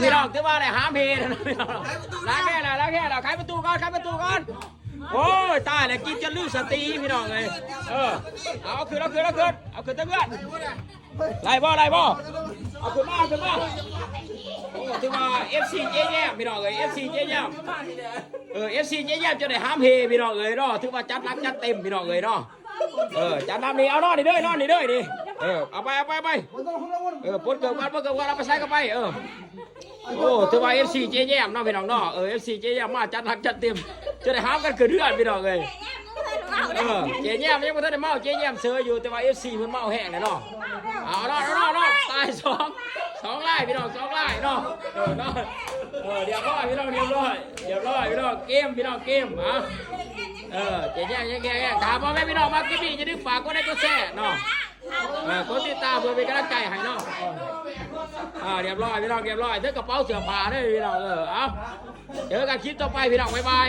พี่น้องถือว่าอะไรหามเพนะพี่น้องล้างแค่แล้วขายประตูก่อนโอ้ยตายเลยกินจนลืมสติพี่น้องเลยเอาขึ้นตั้งเพื่อนไล่บ่เอาขึ้นมาโอ้ถือว่า FC เจ๊แย้มพี่น้องเลย FC เจ๊แย้มFC เจ๊แย้มจะได้หามเพพี่น้องเลยเนาะถือว่าจัดหนักจัดเต็มพี่น้องเลยเนาะจัดน้ำนี่เอานอนนี่เด้อดิเอาไปปนเกิดกันเอาไปใส่กันไปโอ้ถือว่า FC เจ๊แย้มเนาะพี่น้องเนาะFC เจ๊แย้มมาจัดหนักจัดเต็มจะได้หามกันเกิดเดือนพี่น้องเลยเจ๊แย้มยังไม่ทันได้เมาเจ๊แย้มเสืออยู่แต่ว่า FC เพิ่นเมาแห้งเลยเนาะเอานอนตายสองไล่พี่น้อง2ไล่เนาะเดี๋ยวร้อยพี่น้องพี่น้องเกมพี่น้องเกมเจ๊แย้มถามพ่อแม่พี่น้องมากิ๊บนี่จะดึงฝากก็ได้ก็แซ่เนาะคนติดตามเพื่อเป็นกำลังใจให้เนาะเรียบร้อยพี่น้องเรียบร้อยเสื้อกระเป๋าเสื้อผ้าได้พี่น้องเอาเจอกันคลิปต่อไปพี่น้องบ๊ายบาย